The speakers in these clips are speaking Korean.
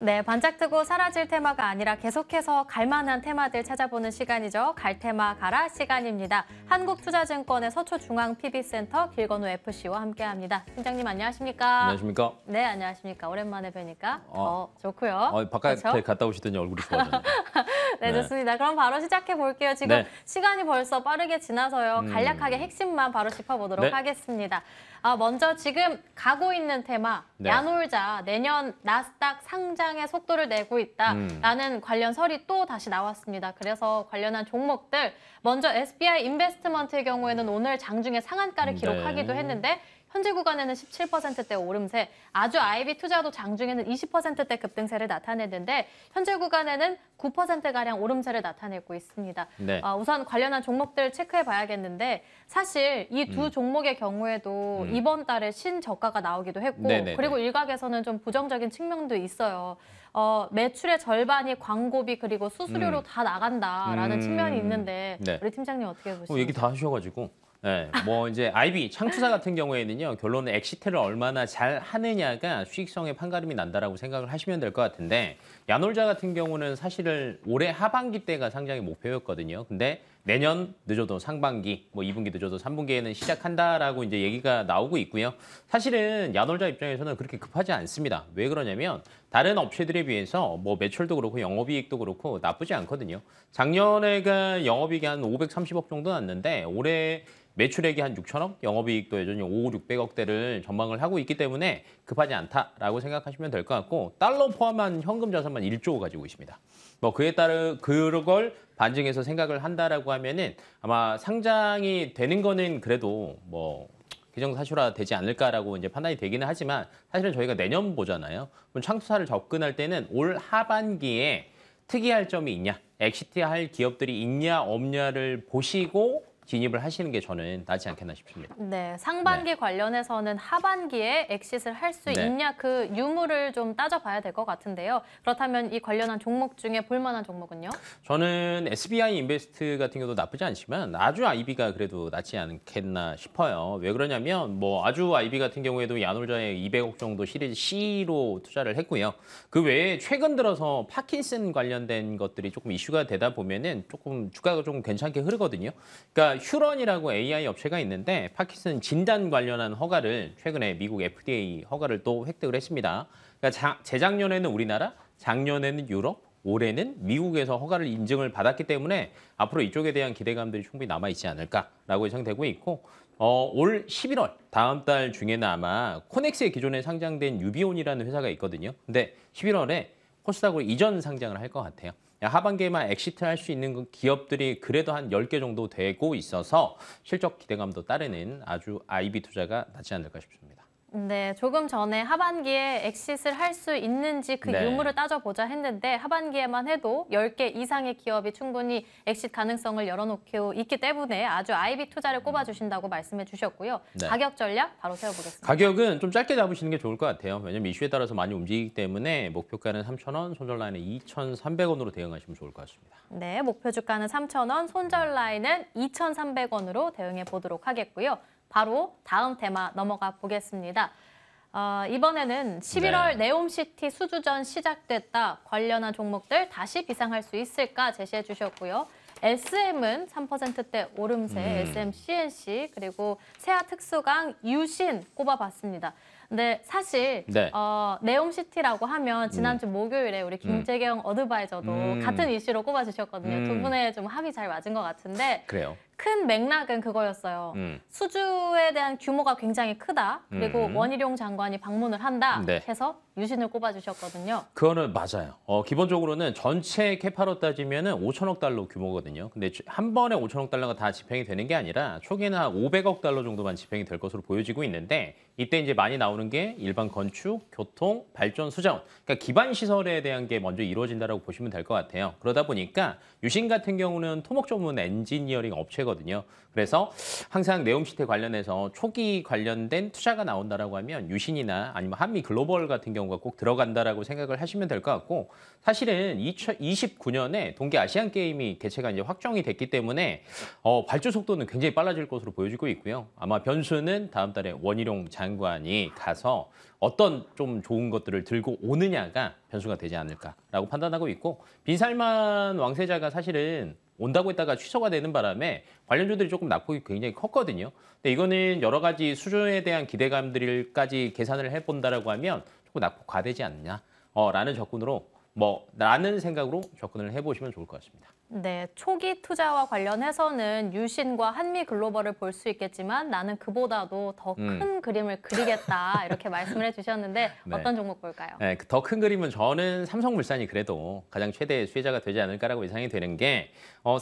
네, 반짝뜨고 사라질 테마가 아니라 계속해서 갈만한 테마들 찾아보는 시간이죠. 갈테마 가라 시간입니다. 한국투자증권의 서초중앙 PB센터 길건우 FC와 함께합니다. 팀장님 안녕하십니까? 안녕하십니까? 네, 안녕하십니까? 오랜만에 뵈니까 더 좋고요. 바깥에 그렇죠? 갔다 오시더니 얼굴이 좋아졌네요. 네, 네. 좋습니다. 그럼 바로 시작해 볼게요. 지금 네. 시간이 벌써 빠르게 지나서요. 간략하게 핵심만 바로 짚어보도록 네. 하겠습니다. 먼저 지금 가고 있는 테마, 네. 야놀자 내년 나스닥 상장의 속도를 내고 있다라는 관련설이 또 다시 나왔습니다. 그래서 관련한 종목들, 먼저 SBI 인베스트먼트의 경우에는 오늘 장중에 상한가를 기록하기도 했는데 현재 구간에는 17%대 오름세, 아주 IB 투자도 장중에는 20%대 급등세를 나타냈는데 현재 구간에는 9%가량 오름세를 나타내고 있습니다. 네. 우선 관련한 종목들 체크해 봐야겠는데 사실 이 두 종목의 경우에도 이번 달에 신저가가 나오기도 했고 네네네. 그리고 일각에서는 좀 부정적인 측면도 있어요. 매출의 절반이 광고비 그리고 수수료로 다 나간다라는 측면이 있는데 네. 우리 팀장님 어떻게 보시나요? 얘기 다 하셔가지고. 네, 뭐 이제 IB 창투사 같은 경우에는요, 결론은 엑시트를 얼마나 잘 하느냐가 수익성에 판가름이 난다라고 생각을 하시면 될 것 같은데, 야놀자 같은 경우는 사실은 올해 하반기 때가 상장의 목표였거든요. 근데 내년 늦어도 상반기, 뭐 2분기 늦어도 3분기에는 시작한다라고 이제 얘기가 나오고 있고요. 사실은 야놀자 입장에서는 그렇게 급하지 않습니다. 왜 그러냐면 다른 업체들에 비해서 뭐 매출도 그렇고 영업이익도 그렇고 나쁘지 않거든요. 작년에가 영업이익이 한 530억 정도 났는데 올해 매출액이 한 6천억, 영업이익도 여전히 5, 600억대를 전망을 하고 있기 때문에 급하지 않다라고 생각하시면 될 것 같고 달러 포함한 현금 자산만 1조 가지고 있습니다. 뭐 그에 따라 그걸 반증해서 생각을 한다라고 하면은 아마 상장이 되는 거는 그래도 뭐 기정사실화 되지 않을까라고 이제 판단이 되기는 하지만 사실은 저희가 내년 보잖아요. 그럼 창투사를 접근할 때는 올 하반기에 특이할 점이 있냐, 엑시트할 기업들이 있냐 없냐를 보시고 진입을 하시는 게 저는 낫지 않겠나 싶습니다. 네, 상반기 관련해서는 하반기에 엑싯을 할 수 네. 있냐 그 유무를 좀 따져봐야 될 것 같은데요. 그렇다면 이 관련한 종목 중에 볼만한 종목은요? 저는 SBI 인베스트 같은 경우도 나쁘지 않지만 아주 IB가 그래도 낫지 않겠나 싶어요. 왜 그러냐면 뭐 아주 IB 같은 경우에도 야놀자에 200억 정도 시리즈 C로 투자를 했고요. 그 외에 최근 들어서 파킨슨 관련된 것들이 조금 이슈가 되다 보면은 조금 주가가 조금 괜찮게 흐르거든요. 그러니까 휴런이라고 AI 업체가 있는데 파킨슨 진단 관련한 허가를 최근에 미국 FDA 허가를 또 획득을 했습니다. 그러니까 재작년에는 우리나라, 작년에는 유럽, 올해는 미국에서 허가를 인증을 받았기 때문에 앞으로 이쪽에 대한 기대감들이 충분히 남아있지 않을까라고 예상되고 있고 올 11월 다음 달 중에는 아마 코넥스의 기존에 상장된 유비온이라는 회사가 있거든요. 근데 11월에 코스닥으로 이전 상장을 할 것 같아요. 하반기에만 엑시트 할 수 있는 기업들이 그래도 한 10개 정도 되고 있어서 실적 기대감도 따르는 아주 IB 투자가 낫지 않을까 싶습니다. 네, 조금 전에 하반기에 엑싯을 할 수 있는지 그 네. 유무를 따져보자 했는데 하반기에만 해도 10개 이상의 기업이 충분히 엑싯 가능성을 열어놓고 있기 때문에 아주 IB 투자를 꼽아주신다고 말씀해 주셨고요. 네. 가격 전략 바로 세워보겠습니다. 가격은 좀 짧게 잡으시는 게 좋을 것 같아요. 왜냐면 이슈에 따라서 많이 움직이기 때문에 목표가는 3,000원, 손절 라인은 2,300원으로 대응하시면 좋을 것 같습니다. 네, 목표 주가는 3,000원, 손절 라인은 2,300원으로 대응해 보도록 하겠고요. 바로 다음 테마 넘어가 보겠습니다. 이번에는 11월 네옴시티 수주전 시작됐다. 관련한 종목들 다시 비상할 수 있을까 제시해 주셨고요. SM은 3%대 오름세, SM CNC 그리고 세아 특수강 유신 꼽아봤습니다. 근데 사실 네. 네옴시티라고 하면 지난주 목요일에 우리 김재경 어드바이저도 같은 이슈로 꼽아주셨거든요. 두 분의 좀 합이 잘 맞은 것 같은데 그래요. 큰 맥락은 그거였어요. 수주에 대한 규모가 굉장히 크다. 그리고 원희룡 장관이 방문을 한다 네. 해서 유신을 꼽아주셨거든요. 그거는 맞아요. 기본적으로는 전체 캐파로 따지면은 5천억 달러 규모거든요. 근데 한 번에 5천억 달러가 다 집행이 되는 게 아니라 초기에는 한 500억 달러 정도만 집행이 될 것으로 보여지고 있는데 이때 이제 많이 나오는 게 일반 건축, 교통, 발전, 수자원. 그러니까 기반 시설에 대한 게 먼저 이루어진다라고 보시면 될 것 같아요. 그러다 보니까 유신 같은 경우는 토목 전문 엔지니어링 업체거든요. 상태거든요. 그래서 항상 네옴시티 관련해서 초기 관련된 투자가 나온다라고 하면 유신이나 아니면 한미 글로벌 같은 경우가 꼭 들어간다라고 생각을 하시면 될 것 같고 사실은 2029년에 동계 아시안 게임이 개최가 이제 확정이 됐기 때문에 발주 속도는 굉장히 빨라질 것으로 보여지고 있고요. 아마 변수는 다음 달에 원희룡 장관이 가서 어떤 좀 좋은 것들을 들고 오느냐가 변수가 되지 않을까라고 판단하고 있고 빈살만 왕세자가 사실은 온다고 했다가 취소가 되는 바람에 관련주들이 조금 낙폭이 굉장히 컸거든요. 근데 이거는 여러 가지 수준에 대한 기대감들까지 계산을 해본다라고 하면 조금 낙폭 과되지 않냐 라는 접근으로 라는 생각으로 접근을 해보시면 좋을 것 같습니다. 네, 초기 투자와 관련해서는 유신과 한미 글로벌을 볼 수 있겠지만 나는 그보다도 더 큰 그림을 그리겠다 이렇게 말씀을 해주셨는데 네. 어떤 종목 볼까요? 네, 더 큰 그림은 저는 삼성물산이 그래도 가장 최대 수혜자가 되지 않을까라고 예상이 되는 게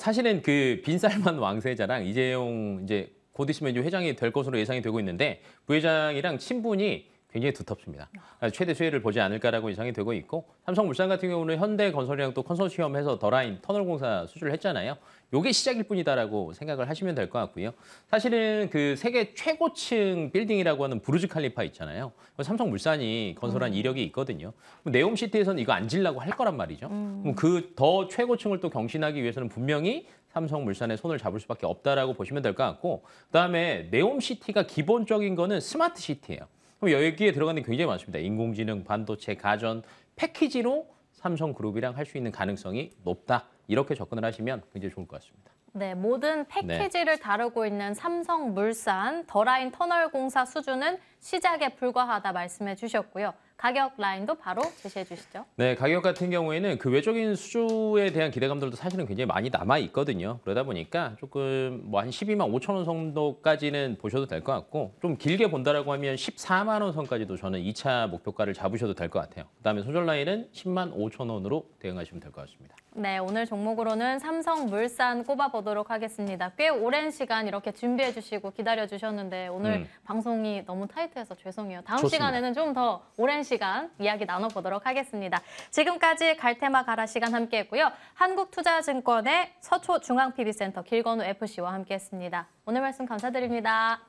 사실은 그 빈살만 왕세자랑 이재용 이제 곧 있으면 이제 회장이 될 것으로 예상이 되고 있는데 부회장이랑 친분이 굉장히 두텁습니다. 최대 수혜를 보지 않을까라고 예상이 되고 있고 삼성물산 같은 경우는 현대건설이랑 또 컨소시엄해서 더라인 터널공사 수주를 했잖아요. 요게 시작일 뿐이다라고 생각을 하시면 될 것 같고요. 사실은 그 세계 최고층 빌딩이라고 하는 부르즈 칼리파 있잖아요. 삼성물산이 건설한 이력이 있거든요. 네옴시티에서는 이거 안 지려고 할 거란 말이죠. 그럼 그 더 최고층을 또 경신하기 위해서는 분명히 삼성물산의 손을 잡을 수밖에 없다라고 보시면 될 것 같고 그다음에 네옴시티가 기본적인 거는 스마트 시티예요. 그럼 여기에 들어가는 게 굉장히 많습니다. 인공지능, 반도체, 가전, 패키지로 삼성그룹이랑 할 수 있는 가능성이 높다. 이렇게 접근을 하시면 굉장히 좋을 것 같습니다. 네, 모든 패키지를 다루고 있는 삼성물산 더라인 터널공사 수주는 시작에 불과하다 말씀해 주셨고요. 가격 라인도 바로 제시해 주시죠. 네, 가격 같은 경우에는 그 외적인 수주에 대한 기대감들도 사실은 굉장히 많이 남아 있거든요. 그러다 보니까 조금 뭐 한 12만 5천 원 정도까지는 보셔도 될 것 같고 좀 길게 본다라고 하면 14만 원 선까지도 저는 2차 목표가를 잡으셔도 될 것 같아요. 그다음에 손절 라인은 10만 5천 원으로 대응하시면 될 것 같습니다. 네, 오늘 종목으로는 삼성물산 꼽아보도록 하겠습니다. 꽤 오랜 시간 이렇게 준비해 주시고 기다려 주셨는데 오늘 방송이 너무 타이트해서 죄송해요. 다음 좋습니다. 시간에는 좀 더 오랜 시간 이야기 나눠보도록 하겠습니다. 지금까지 갈테마 가라 시간 함께했고요. 한국투자증권의 서초중앙PB센터 길건우 FC와 함께했습니다. 오늘 말씀 감사드립니다.